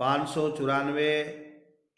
594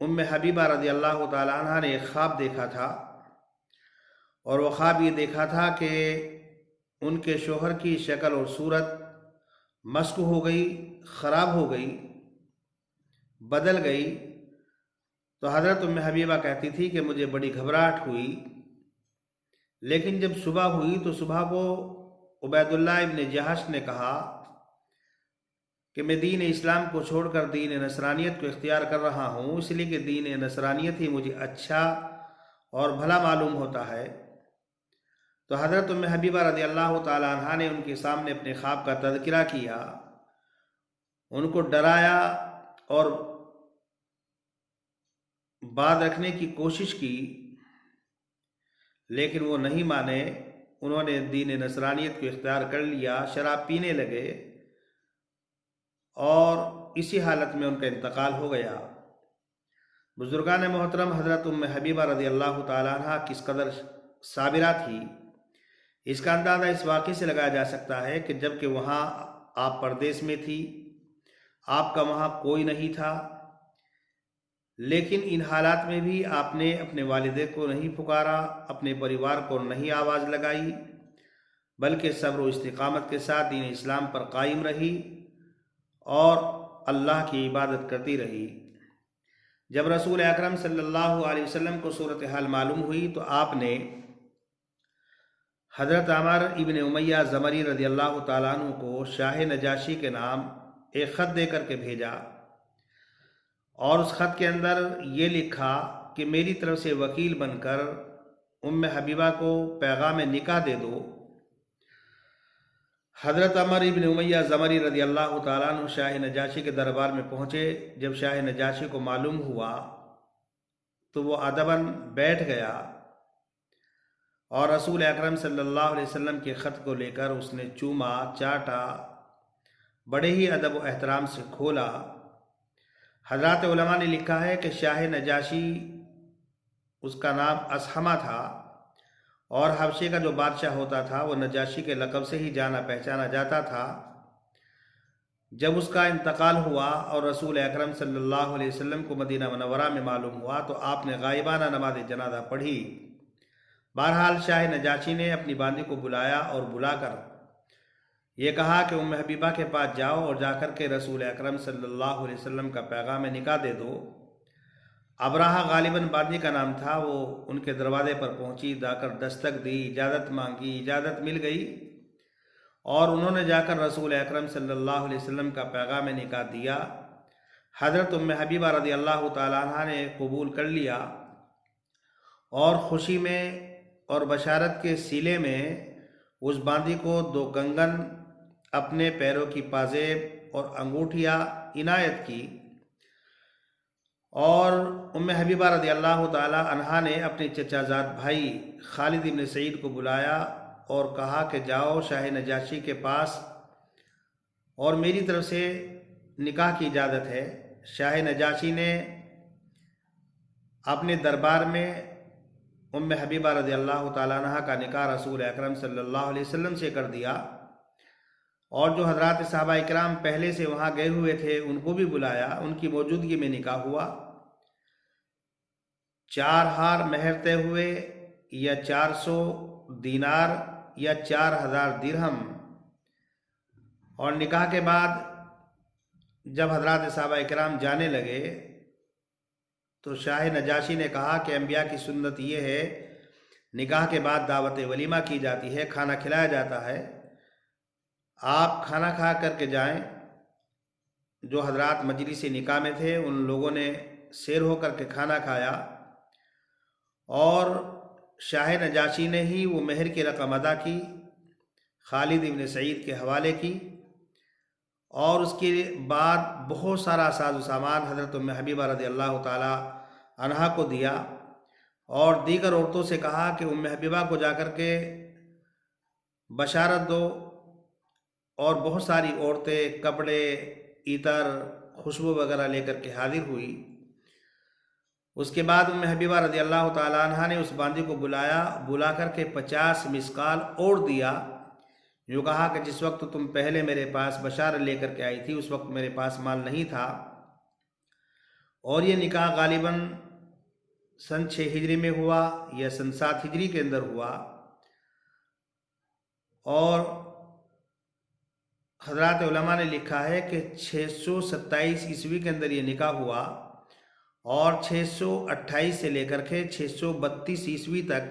حبیبہ رضی اللہ تعالیٰ عنہ نے ایک خواب دیکھا تھا، اور وہ خواب یہ دیکھا تھا کہ ان کے شوہر کی شکل اور صورت مسخ ہو گئی، خراب ہو گئی، بدل گئی۔ تو حضرت حبیبہ کہتی تھی کہ مجھے بڑی گھبراہٹ ہوئی، لیکن جب صبح ہوئی تو صبح کو عبید اللہ ابن جہش نے کہا کہ میں دین اسلام کو چھوڑ کر دین نصرانیت کو اختیار کر رہا ہوں، اس لیے کہ دین نصرانیت ہی مجھے اچھا اور بھلا معلوم ہوتا ہے۔ تو حضرت حبیبہ رضی اللہ تعالیٰ عنہ نے ان کے سامنے اپنے خواب کا تذکرہ کیا، ان کو ڈرایا اور بات رکھنے کی کوشش کی، لیکن وہ نہیں مانے۔ انہوں نے دین نصرانیت کو اختیار کر لیا، شراب پینے لگے، اور اسی حالت میں ان کا انتقال ہو گیا۔ بزرگان محترم، حضرت حبیبہ رضی اللہ تعالیٰ عنہ کس قدر صابرہ تھی، اس کا اندازہ اس واقعے سے لگایا جا سکتا ہے کہ جب کہ وہاں آپ پردیس میں تھی، آپ کا وہاں کوئی نہیں تھا، لیکن ان حالات میں بھی آپ نے اپنے والدے کو نہیں پکارا، اپنے پریوار کو نہیں آواز لگائی، بلکہ صبر و استقامت کے ساتھ دین اسلام پر قائم رہی اور اللہ کی عبادت کرتی رہی۔ جب رسول اکرم صلی اللہ علیہ وسلم کو صورتحال معلوم ہوئی تو آپ نے حضرت عمر ابن امیہ زمری رضی اللہ تعالیٰ عنہ کو شاہ نجاشی کے نام ایک خط دے کر کے بھیجا، اور اس خط کے اندر یہ لکھا کہ میری طرف سے وکیل بن کر حبیبہ کو پیغام نکاح دے دو۔ حضرت عمر ابن امیہ زمری رضی اللہ تعالیٰ عنہ شاہ نجاشی کے دربار میں پہنچے۔ جب شاہ نجاشی کو معلوم ہوا تو وہ ادباً بیٹھ گیا، اور رسول اکرم صلی اللہ علیہ وسلم کے خط کو لے کر اس نے چوما، چاٹا، بڑے ہی ادب و احترام سے کھولا۔ حضرات علماء نے لکھا ہے کہ شاہ نجاشی، اس کا نام اسحمہ تھا، اور حبشے کا جو بادشاہ ہوتا تھا وہ نجاشی کے لقب سے ہی جانا پہچانا جاتا تھا۔ جب اس کا انتقال ہوا اور رسول اکرم صلی اللہ علیہ وسلم کو مدینہ منورہ میں معلوم ہوا تو آپ نے غائبانہ نماز جنازہ پڑھی۔ بہرحال شاہ نجاشی نے اپنی باندی کو بلایا اور بلا کر یہ کہا کہ حبیبہ کے پاس جاؤ اور جا کر کے رسول اکرم صلی اللہ علیہ وسلم کا پیغام نکاح دے دو۔ ابراہہ غالباً باندی کا نام تھا، وہ ان کے دروازے پر پہنچی، جا کر دستک دی، اجازت مانگی، اجازت مل گئی، اور انہوں نے جا کر رسول اکرم صلی اللہ علیہ وسلم کا پیغام نکاح دیا۔ حضرت حبیبہ رضی اللہ تعالیٰ عنہ نے قبول کر لیا، اور خوشی میں اور بشارت کے صلے میں اس باندی کو 2 کنگن، اپنے پیروں کی پازیب اور انگوٹھیاں عنایت کی، اور حبیبہ رضی اللہ تعالی عنہا نے اپنے چچا زاد بھائی خالد ابن سعید کو بلایا اور کہا کہ جاؤ شاہ نجاشی کے پاس اور میری طرف سے نکاح کی اجازت ہے۔ شاہ نجاشی نے اپنے دربار میں حبیبہ رضی اللہ تعالیٰ عنہ کا نکاح رسول اکرم صلی اللہ علیہ وسلم سے کر دیا، اور جو حضرات صحابہ اکرام پہلے سے وہاں گئے ہوئے تھے ان کو بھی بلایا، ان کی موجودگی میں نکاح ہوا۔ 4 ہار مہر طے ہوئے، یا 400 دینار یا 4000 درہم، اور نکاح کے بعد جب حضرات صحابہ اکرام جانے لگے تو شاہ نجاشی نے کہا کہ انبیاء کی سنت یہ ہے، نکاح کے بعد دعوت ولیمہ کی جاتی ہے، کھانا کھلایا جاتا ہے، آپ کھانا کھا کر کے جائیں۔ جو حضرات مجلس نکاح میں تھے ان لوگوں نے سیر ہو کر کے کھانا کھایا، اور شاہ نجاشی نے ہی وہ مہر کی رقم ادا کی، خالد ابن سعید کے حوالے کی، اور اس کے بعد بہت سارا ساز و سامان حضرت حبیبہ رضی اللہ تعالی عنہا کو دیا، اور دیگر عورتوں سے کہا کہ حبیبہ کو جا کر کے بشارت دو، اور بہت ساری عورتیں کپڑے، عطر، خوشبو وغیرہ لے کر کے حاضر ہوئی۔ اس کے بعد حبیبہ رضی اللہ تعالی عنہا نے اس باندی کو بلا کر کے 50 مسقال اور دیا، جو کہا کہ جس وقت تم پہلے میرے پاس بشارت لے کر کے آئی تھی اس وقت میرے پاس مال نہیں تھا، اور یہ نکاح غالباً سن 6 ہجری میں ہوا یا سن 7 ہجری کے اندر ہوا، اور حضرات علماء نے لکھا ہے کہ 627 عیسوی کے اندر یہ نکاح ہوا، اور 628 سے لے کر کے 632 عیسوی تک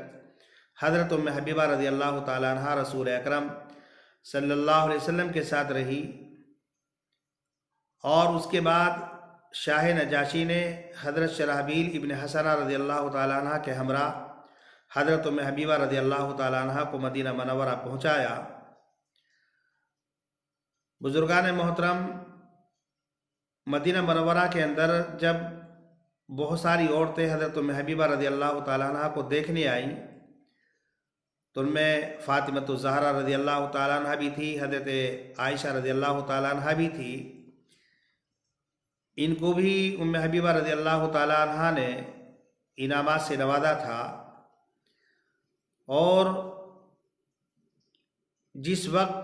حضرت ام حبیبہ رضی اللہ تعالیٰ عنہ رسول اکرم صلی اللہ علیہ وسلم کے ساتھ رہی، اور اس کے بعد شاہ نجاشی نے حضرت شرحبیل ابن حسنہ رضی اللہ تعالیٰ عنہ کے ہمراہ حضرت ام حبیبہ رضی اللہ تعالیٰ عنہ کو مدینہ منورہ پہنچایا۔ بزرگان محترم، مدینہ منورہ کے اندر جب بہت ساری عورتیں حضرت ام حبیبہ رضی اللہ تعالیٰ عنہ کو دیکھنے آئیں تو ان میں فاطمۃ الزہرا رضی اللہ تعالیٰ عنہ بھی تھی، حضرت عائشہ رضی اللہ تعالیٰ عنہ بھی تھی۔ ان کو بھی ام حبیبہ رضی اللہ تعالیٰ عنہ نے انعامات سے نوازا تھا، اور جس وقت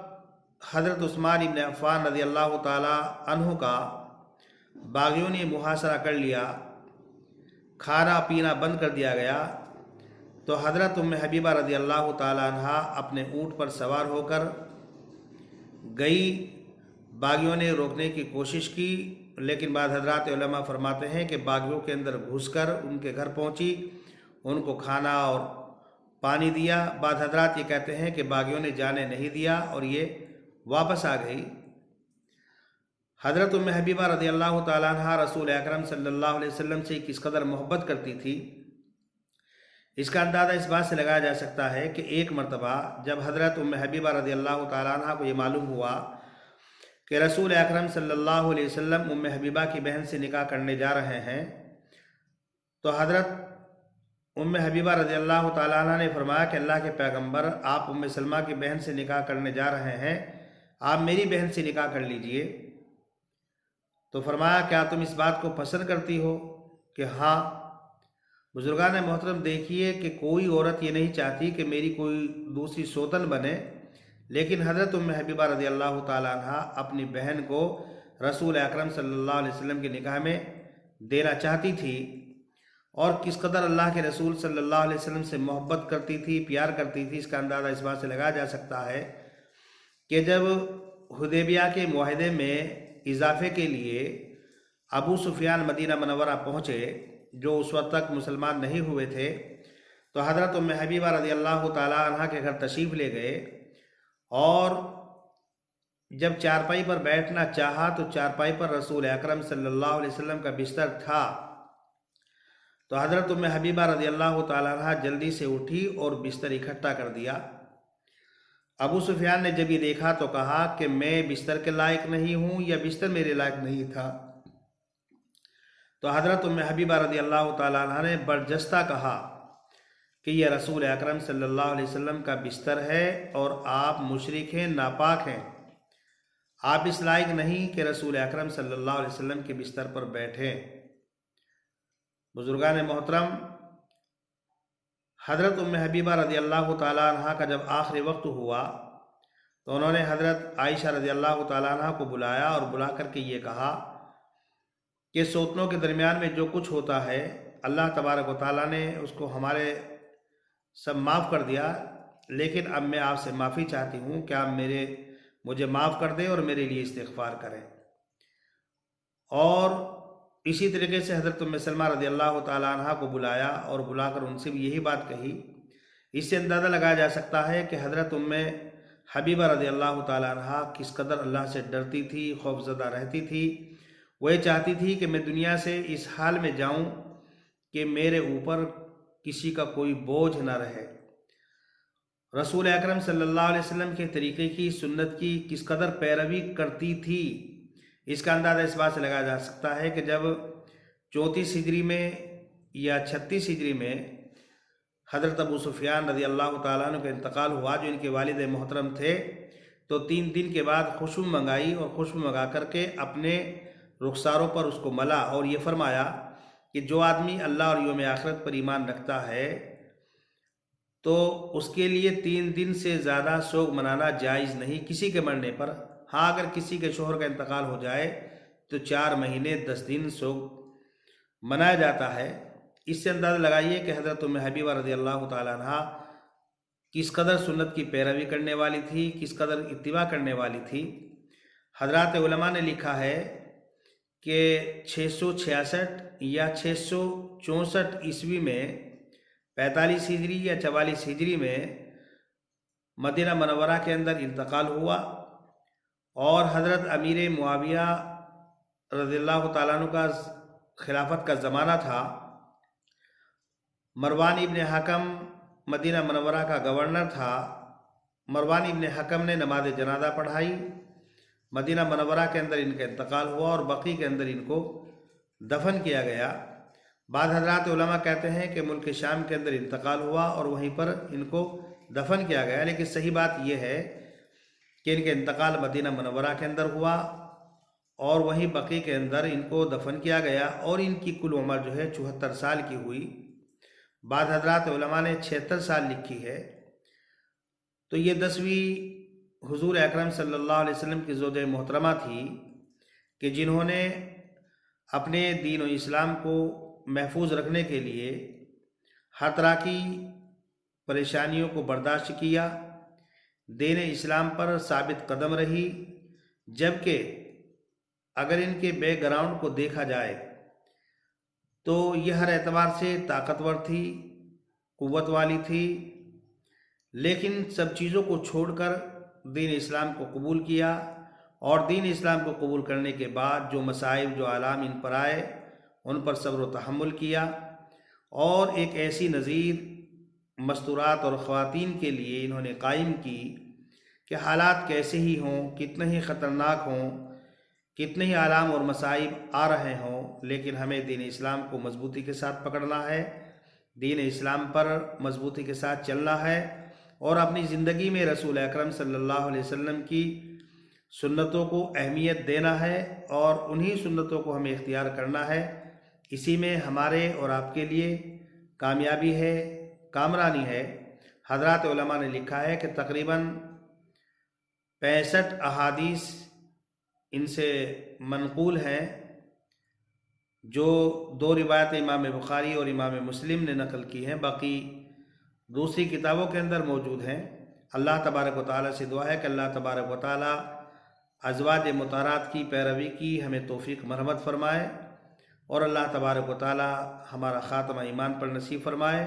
حضرت عثمان ابن عفان رضی اللہ تعالیٰ عنہ کا باغیوں نے محاصرہ کر لیا، کھانا پینا بند کر دیا گیا، تو حضرت ام حبیبہ رضی اللہ تعالیٰ عنہ اپنے اونٹ پر سوار ہو کر گئی۔ باغیوں نے روکنے کی کوشش کی، لیکن بعض حضرات علماء فرماتے ہیں کہ باغیوں کے اندر گھس کر ان کے گھر پہنچی، ان کو کھانا اور پانی دیا۔ بعض حضرات یہ کہتے ہیں کہ باغیوں نے جانے نہیں دیا اور یہ واپس آ گئی۔ حضرت ام حبیبہ رضی اللہ تعالیٰ عنہ رسول اکرم صلی اللہ علیہ وسلم سے کس قدر محبت کرتی تھی، اس کا اندازہ اس بات سے لگایا جا سکتا ہے کہ ایک مرتبہ جب حضرت ام حبیبہ رضی اللہ تعالیٰ عنہ کو یہ معلوم ہوا کہ رسول اکرم صلی اللہ علیہ وسلم ام حبیبہ کی بہن سے نکاح کرنے جا رہے ہیں، تو حضرت ام حبیبہ رضی اللہ تعالیٰ عنہ نے فرمایا کہ اللہ کے پیغمبر، آپ ام سلمہ کی بہن سے نکاح کرنے جا رہے ہیں، آپ میری بہن سے نکاح کر لیجئے۔ تو فرمایا کیا تم اس بات کو پسند کرتی ہو؟ کہ ہاں۔ بزرگان محترم، دیکھیے کہ کوئی عورت یہ نہیں چاہتی کہ میری کوئی دوسری سوتن بنے، لیکن حضرت ام حبیبہ رضی اللہ تعالیٰ عنہ اپنی بہن کو رسول اکرم صلی اللہ علیہ وسلم کے نکاح میں دینا چاہتی تھی، اور کس قدر اللہ کے رسول صلی اللہ علیہ وسلم سے محبت کرتی تھی، پیار کرتی تھی، اس کا اندازہ اس بات سے لگایا جا سکتا ہے کہ جب حدیبیہ کے معاہدے میں اضافے کے لیے ابو سفیان مدینہ منورہ پہنچے، جو اس وقت تک مسلمان نہیں ہوئے تھے، تو حضرت ام حبیبہ رضی اللہ تعالیٰ عنہ کے گھر تشریف لے گئے، اور جب چارپائی پر بیٹھنا چاہا تو چارپائی پر رسول اکرم صلی اللہ علیہ وسلم کا بستر تھا، تو حضرت ام حبیبہ رضی اللہ تعالیٰ عنہ جلدی سے اٹھی اور بستر اکٹھا کر دیا۔ ابو سفیان نے جب یہ دیکھا تو کہا کہ میں بستر کے لائق نہیں ہوں یا بستر میرے لائق نہیں تھا، تو حضرت ام حبیبہ رضی اللہ تعالیٰ عنہ نے برجستہ کہا کہ یہ رسول اکرم صلی اللہ علیہ وسلم کا بستر ہے، اور آپ مشرک ہیں، ناپاک ہیں، آپ اس لائق نہیں کہ رسول اکرم صلی اللہ علیہ وسلم کے بستر پر بیٹھیں۔ بزرگان محترم، حضرت ام حبیبہ رضی اللہ تعالیٰ عنہ کا جب آخری وقت ہوا تو انہوں نے حضرت عائشہ رضی اللہ تعالیٰ عنہ کو بلایا، اور بلا کر کے یہ کہا کہ سوتنوں کے درمیان میں جو کچھ ہوتا ہے اللہ تبارک و تعالیٰ نے اس کو ہمارے سب معاف کر دیا، لیکن اب میں آپ سے معافی چاہتی ہوں کہ آپ مجھے معاف کر دیں اور میرے لیے استغفار کریں۔ اور اسی طریقے سے حضرت ام سلمہ رضی اللہ تعالیٰ عنہ کو بلایا، اور بلا کر ان سے بھی یہی بات کہی۔ اس سے اندازہ لگایا جا سکتا ہے کہ حضرت ام حبیبہ رضی اللہ تعالیٰ عنہ کس قدر اللہ سے ڈرتی تھی، خوف زدہ رہتی تھی۔ وہ یہ چاہتی تھی کہ میں دنیا سے اس حال میں جاؤں کہ میرے اوپر کسی کا کوئی بوجھ نہ رہے۔ رسول اکرم صلی اللہ علیہ وسلم کے طریقے کی، سنت کی کس قدر پیروی کرتی تھی، اس کا اندازہ اس بات سے لگایا جا سکتا ہے کہ جب 34 ہجری میں یا 36 ہجری میں حضرت ابو سفیان رضی اللہ تعالیٰ عنہ کا انتقال ہوا، جو ان کے والد محترم تھے، تو 3 دن کے بعد خوشبو منگائی، اور خوشبو منگا کر کے اپنے رخساروں پر اس کو ملا، اور یہ فرمایا کہ جو آدمی اللہ اور یوم آخرت پر ایمان رکھتا ہے تو اس کے لیے 3 دن سے زیادہ سوگ منانا جائز نہیں کسی کے مرنے پر۔ ہاں، اگر کسی کے شوہر کا انتقال ہو جائے تو 4 مہینے 10 دن سوگ منایا جاتا ہے۔ اس سے اندازہ لگائیے کہ حضرت ام حبیبہ رضی اللہ تعالیٰ عنہ کس قدر سنت کی پیروی کرنے والی تھی، کس قدر اتباع کرنے والی تھی۔ حضرات علماء نے لکھا ہے کہ 666 یا 664 عیسوی میں 45 ہجری یا 44 ہجری میں مدینہ منورہ کے اندر انتقال ہوا، اور حضرت امیر معاویہ رضی اللہ تعالیٰ عنہ کا خلافت کا زمانہ تھا۔ مروان ابن حکم مدینہ منورہ کا گورنر تھا۔ مروان ابن حکم نے نماز جنازہ پڑھائی، مدینہ منورہ کے اندر ان کا انتقال ہوا اور بقیع کے اندر ان کو دفن کیا گیا۔ بعض حضرات علماء کہتے ہیں کہ ملک شام کے اندر انتقال ہوا اور وہیں پر ان کو دفن کیا گیا، لیکن صحیح بات یہ ہے کہ ان کے انتقال مدینہ منورہ کے اندر ہوا اور وہیں بقیع کے اندر ان کو دفن کیا گیا، اور ان کی کل عمر جو ہے 74 سال کی ہوئی۔ بعض حضرات علماء نے 76 سال لکھی ہے۔ تو یہ 10ویں حضور اکرم صلی اللہ علیہ وسلم کی زوجہ محترمہ تھی کہ جنہوں نے اپنے دین و اسلام کو محفوظ رکھنے کے لیے ہر طرح کی پریشانیوں کو برداشت کیا، دین اسلام پر ثابت قدم رہی، جبکہ اگر ان کے بیک گراؤنڈ کو دیکھا جائے تو یہ ہر اعتبار سے طاقتور تھی، قوت والی تھی، لیکن سب چیزوں کو چھوڑ کر دین اسلام کو قبول کیا، اور دین اسلام کو قبول کرنے کے بعد جو مصائب جو آلام ان پر آئے ان پر صبر و تحمل کیا، اور ایک ایسی نظیر مستورات اور خواتین کے لیے انہوں نے قائم کی کہ حالات کیسے ہی ہوں، کتنے ہی خطرناک ہوں، کتنے ہی آلام اور مصائب آ رہے ہوں، لیکن ہمیں دین اسلام کو مضبوطی کے ساتھ پکڑنا ہے، دین اسلام پر مضبوطی کے ساتھ چلنا ہے، اور اپنی زندگی میں رسول اکرم صلی اللہ علیہ وسلم کی سنتوں کو اہمیت دینا ہے، اور انہی سنتوں کو ہمیں اختیار کرنا ہے۔ اسی میں ہمارے اور آپ کے لیے کامیابی ہے، کامرانی ہے۔ حضرات علماء نے لکھا ہے کہ تقریباً 65 احادیث ان سے منقول ہیں، جو 2 روایت امام بخاری اور امام مسلم نے نقل کی ہیں، باقی دوسری کتابوں کے اندر موجود ہیں۔ اللہ تبارک و تعالیٰ سے دعا ہے کہ اللہ تبارک و تعالیٰ ازواج مطہرات کی پیروی کی ہمیں توفیق مرحمت فرمائے، اور اللہ تبارک و تعالیٰ ہمارا خاتمہ ایمان پر نصیب فرمائے۔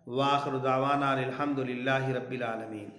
وآخر دعوانا الحمد للہ رب العالمین۔